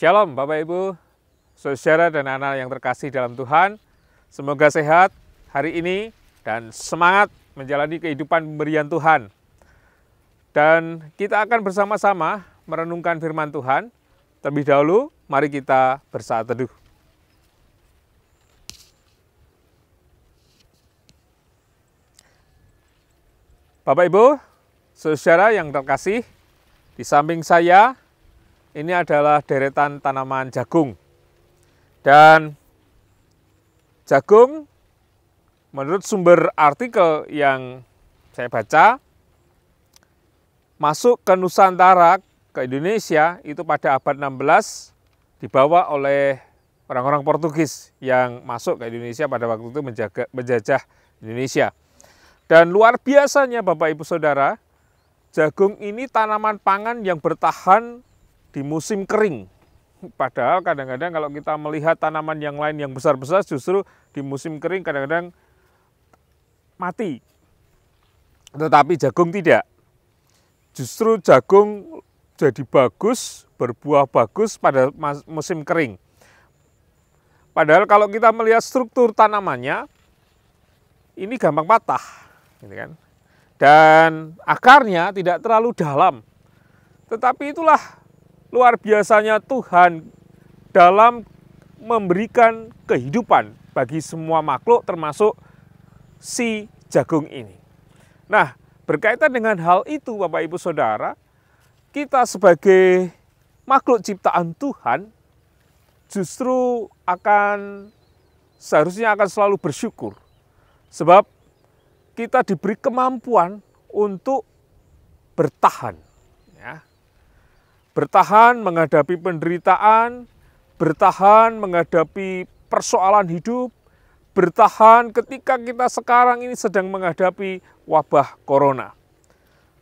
Shalom Bapak Ibu, saudara dan anak yang terkasih dalam Tuhan. Semoga sehat hari ini dan semangat menjalani kehidupan pemberian Tuhan. Dan kita akan bersama-sama merenungkan firman Tuhan. Terlebih dahulu, mari kita bersaat teduh. Bapak Ibu, saudara yang terkasih, di samping saya ini adalah deretan tanaman jagung. Dan jagung, menurut sumber artikel yang saya baca, masuk ke Nusantara, ke Indonesia, itu pada abad 16, dibawa oleh orang-orang Portugis yang masuk ke Indonesia pada waktu itu menjajah Indonesia. Dan luar biasanya Bapak Ibu Saudara, jagung ini tanaman pangan yang bertahan di musim kering. Padahal kadang-kadang kalau kita melihat tanaman yang lain yang besar-besar, justru di musim kering kadang-kadang mati. Tetapi jagung tidak. Justru jagung jadi bagus, berbuah bagus pada musim kering. Padahal kalau kita melihat struktur tanamannya, ini gampang patah, gitu kan? Dan akarnya tidak terlalu dalam. Tetapi itulah luar biasanya Tuhan dalam memberikan kehidupan bagi semua makhluk termasuk si jagung ini. Nah, berkaitan dengan hal itu Bapak Ibu Saudara, kita sebagai makhluk ciptaan Tuhan justru seharusnya akan selalu bersyukur. Sebab kita diberi kemampuan untuk bertahan. Ya. Bertahan menghadapi penderitaan, bertahan menghadapi persoalan hidup, bertahan ketika kita sekarang ini sedang menghadapi wabah corona.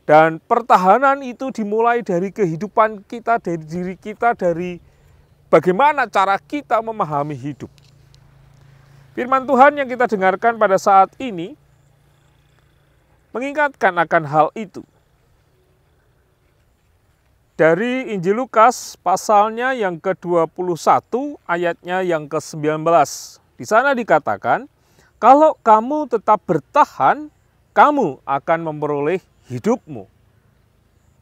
Dan pertahanan itu dimulai dari kehidupan kita, dari diri kita, dari bagaimana cara kita memahami hidup. Firman Tuhan yang kita dengarkan pada saat ini mengingatkan akan hal itu. Dari Injil Lukas pasalnya yang ke-21 ayatnya yang ke-19. Di sana dikatakan, kalau kamu tetap bertahan, kamu akan memperoleh hidupmu.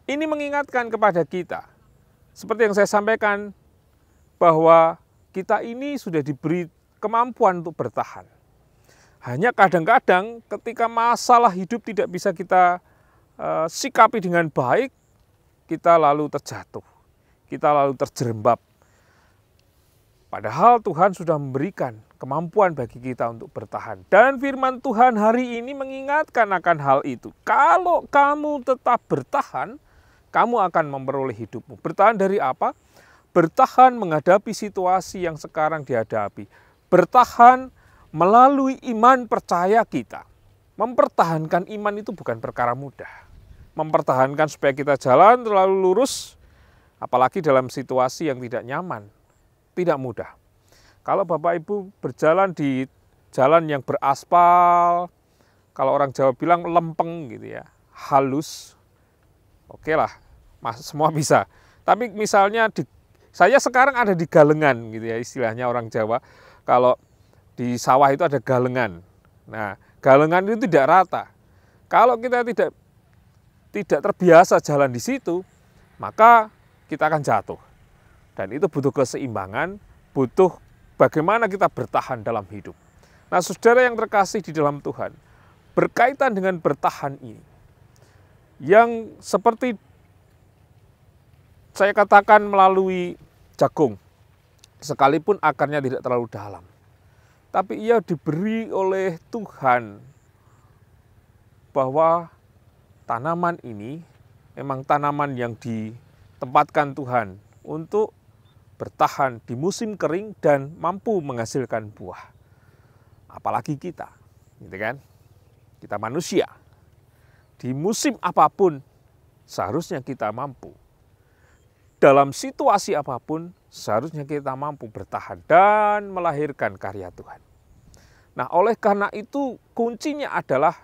Ini mengingatkan kepada kita. Seperti yang saya sampaikan, bahwa kita ini sudah diberi kemampuan untuk bertahan. Hanya kadang-kadang ketika masalah hidup tidak bisa kita sikapi dengan baik, kita lalu terjatuh, kita lalu terjerembab. Padahal Tuhan sudah memberikan kemampuan bagi kita untuk bertahan. Dan firman Tuhan hari ini mengingatkan akan hal itu. Kalau kamu tetap bertahan, kamu akan memperoleh hidupmu. Bertahan dari apa? Bertahan menghadapi situasi yang sekarang dihadapi. Bertahan melalui iman percaya kita. Mempertahankan iman itu bukan perkara mudah. Mempertahankan supaya kita jalan terlalu lurus, apalagi dalam situasi yang tidak nyaman, tidak mudah. Kalau Bapak Ibu berjalan di jalan yang beraspal, kalau orang Jawa bilang lempeng gitu ya, halus, oke lah, semua bisa. Tapi misalnya saya sekarang ada di galengan gitu ya, istilahnya orang Jawa, kalau di sawah itu ada galengan. Nah, galengan itu tidak rata. Kalau kita tidak terbiasa jalan di situ, maka kita akan jatuh. Dan itu butuh keseimbangan, butuh bagaimana kita bertahan dalam hidup. Nah, saudara yang terkasih di dalam Tuhan, berkaitan dengan bertahan ini, yang seperti saya katakan melalui jagung, sekalipun akarnya tidak terlalu dalam, tapi ia diberi oleh Tuhan bahwa tanaman ini memang tanaman yang ditempatkan Tuhan untuk bertahan di musim kering dan mampu menghasilkan buah. Apalagi kita, gitu kan? Kita manusia. Di musim apapun seharusnya kita mampu. Dalam situasi apapun seharusnya kita mampu bertahan dan melahirkan karya Tuhan. Nah, oleh karena itu kuncinya adalah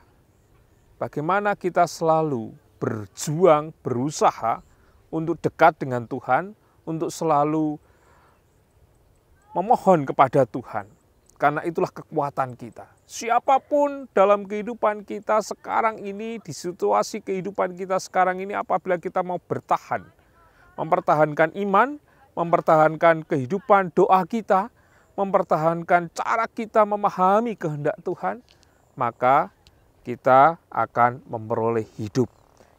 bagaimana kita selalu berjuang, berusaha untuk dekat dengan Tuhan, untuk selalu memohon kepada Tuhan. Karena itulah kekuatan kita. Siapapun dalam kehidupan kita sekarang ini, di situasi kehidupan kita sekarang ini, apabila kita mau bertahan, mempertahankan iman, mempertahankan kehidupan doa kita, mempertahankan cara kita memahami kehendak Tuhan, maka kita akan memperoleh hidup.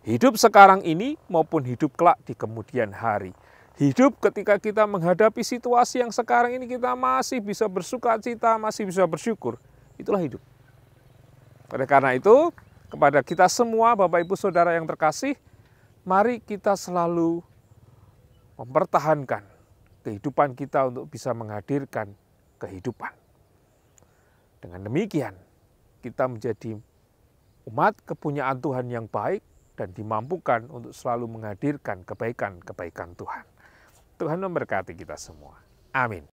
Hidup sekarang ini maupun hidup kelak di kemudian hari. Hidup ketika kita menghadapi situasi yang sekarang ini kita masih bisa bersuka cita, masih bisa bersyukur. Itulah hidup. Oleh karena itu, kepada kita semua Bapak Ibu Saudara yang terkasih, mari kita selalu mempertahankan kehidupan kita untuk bisa menghadirkan kehidupan. Dengan demikian, kita menjadi umat kepunyaan Tuhan yang baik dan dimampukan untuk selalu menghadirkan kebaikan-kebaikan Tuhan. Tuhan memberkati kita semua. Amin.